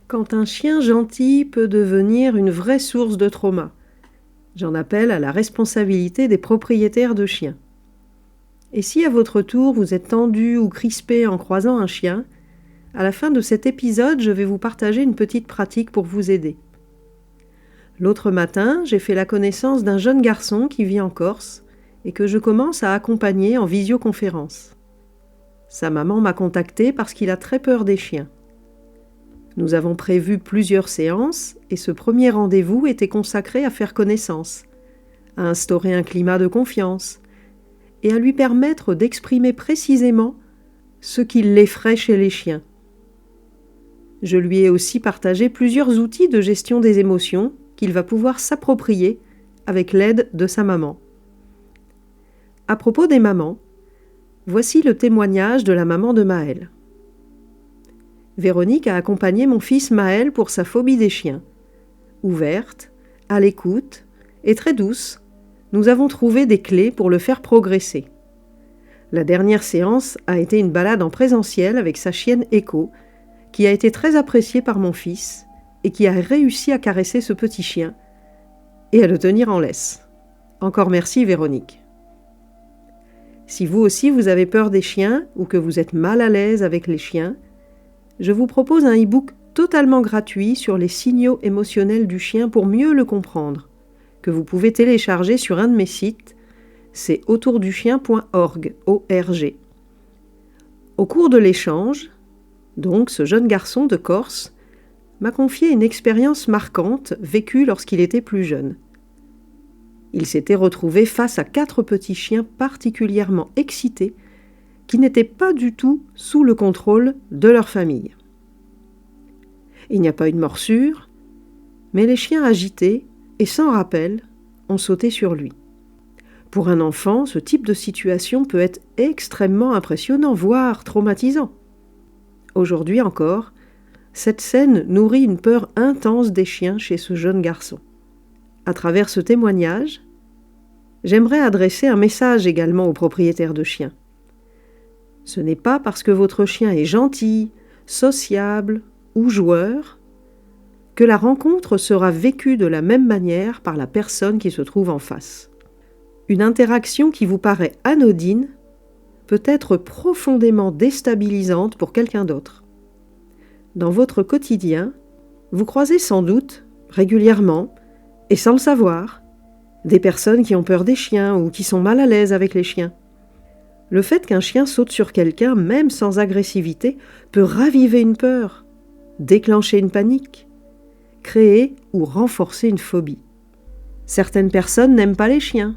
quand un chien gentil peut devenir une vraie source de trauma. J'en appelle à la responsabilité des propriétaires de chiens. Et si à votre tour vous êtes tendu ou crispé en croisant un chien, à la fin de cet épisode, je vais vous partager une petite pratique pour vous aider. L'autre matin, j'ai fait la connaissance d'un jeune garçon qui vit en Corse et que je commence à accompagner en visioconférence. Sa maman m'a contacté parce qu'il a très peur des chiens. Nous avons prévu plusieurs séances et ce premier rendez-vous était consacré à faire connaissance, à instaurer un climat de confiance et à lui permettre d'exprimer précisément ce qui l'effraie chez les chiens. Je lui ai aussi partagé plusieurs outils de gestion des émotions qu'il va pouvoir s'approprier avec l'aide de sa maman. À propos des mamans, voici le témoignage de la maman de Maël. Véronique a accompagné mon fils Maël pour sa phobie des chiens. Ouverte, à l'écoute et très douce, nous avons trouvé des clés pour le faire progresser. La dernière séance a été une balade en présentiel avec sa chienne Echo, qui a été très appréciée par mon fils et qui a réussi à caresser ce petit chien et à le tenir en laisse. Encore merci Véronique. Si vous aussi vous avez peur des chiens ou que vous êtes mal à l'aise avec les chiens, je vous propose un e-book totalement gratuit sur les signaux émotionnels du chien pour mieux le comprendre, que vous pouvez télécharger sur un de mes sites, c'est autourduchien.org. Au cours de l'échange, donc ce jeune garçon de Corse m'a confié une expérience marquante vécue lorsqu'il était plus jeune. Il s'était retrouvé face à 4 petits chiens particulièrement excités qui n'étaient pas du tout sous le contrôle de leur famille. Il n'y a pas eu de morsure, mais les chiens agités et sans rappel ont sauté sur lui. Pour un enfant, ce type de situation peut être extrêmement impressionnant, voire traumatisant. Aujourd'hui encore, cette scène nourrit une peur intense des chiens chez ce jeune garçon. À travers ce témoignage, j'aimerais adresser un message également aux propriétaires de chiens. Ce n'est pas parce que votre chien est gentil, sociable ou joueur que la rencontre sera vécue de la même manière par la personne qui se trouve en face. Une interaction qui vous paraît anodine peut être profondément déstabilisante pour quelqu'un d'autre. Dans votre quotidien, vous croisez sans doute, régulièrement, et sans le savoir, des personnes qui ont peur des chiens ou qui sont mal à l'aise avec les chiens. Le fait qu'un chien saute sur quelqu'un, même sans agressivité, peut raviver une peur, déclencher une panique, créer ou renforcer une phobie. Certaines personnes n'aiment pas les chiens,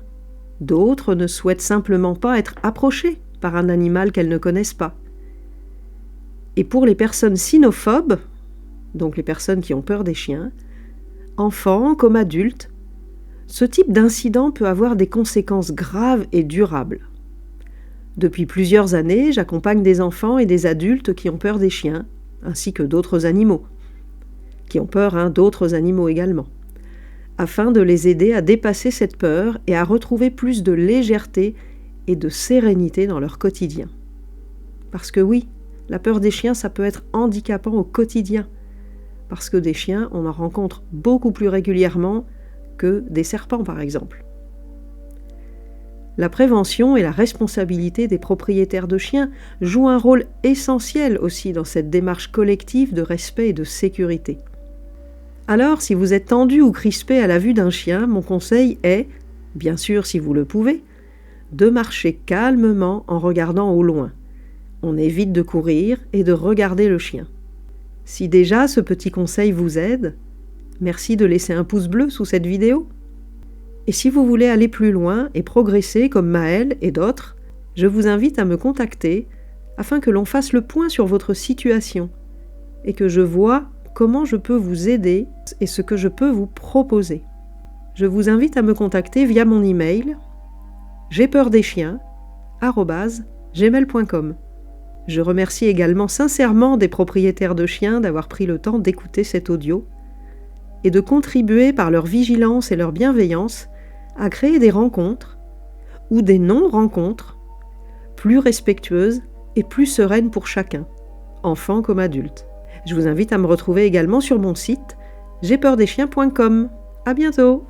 d'autres ne souhaitent simplement pas être approchées par un animal qu'elles ne connaissent pas. Et pour les personnes cynophobes, donc les personnes qui ont peur des chiens, enfants comme adultes, ce type d'incident peut avoir des conséquences graves et durables. Depuis plusieurs années, j'accompagne des enfants et des adultes qui ont peur des chiens, ainsi que d'autres animaux, qui ont peur d'autres animaux également, afin de les aider à dépasser cette peur et à retrouver plus de légèreté et de sérénité dans leur quotidien. Parce que oui, la peur des chiens, ça peut être handicapant au quotidien, parce que des chiens, on en rencontre beaucoup plus régulièrement que des serpents, par exemple. La prévention et la responsabilité des propriétaires de chiens jouent un rôle essentiel aussi dans cette démarche collective de respect et de sécurité. Alors, si vous êtes tendu ou crispé à la vue d'un chien, mon conseil est, bien sûr si vous le pouvez, de marcher calmement en regardant au loin. On évite de courir et de regarder le chien. Si déjà ce petit conseil vous aide, merci de laisser un pouce bleu sous cette vidéo. Et si vous voulez aller plus loin et progresser comme Maël et d'autres, je vous invite à me contacter afin que l'on fasse le point sur votre situation et que je vois comment je peux vous aider et ce que je peux vous proposer. Je vous invite à me contacter via mon email jespeursdeschiens@gmail.com. Je remercie également sincèrement des propriétaires de chiens d'avoir pris le temps d'écouter cet audio et de contribuer par leur vigilance et leur bienveillance à créer des rencontres ou des non-rencontres plus respectueuses et plus sereines pour chacun, enfant comme adulte. Je vous invite à me retrouver également sur mon site j'aipeurdeschiens.com. À bientôt!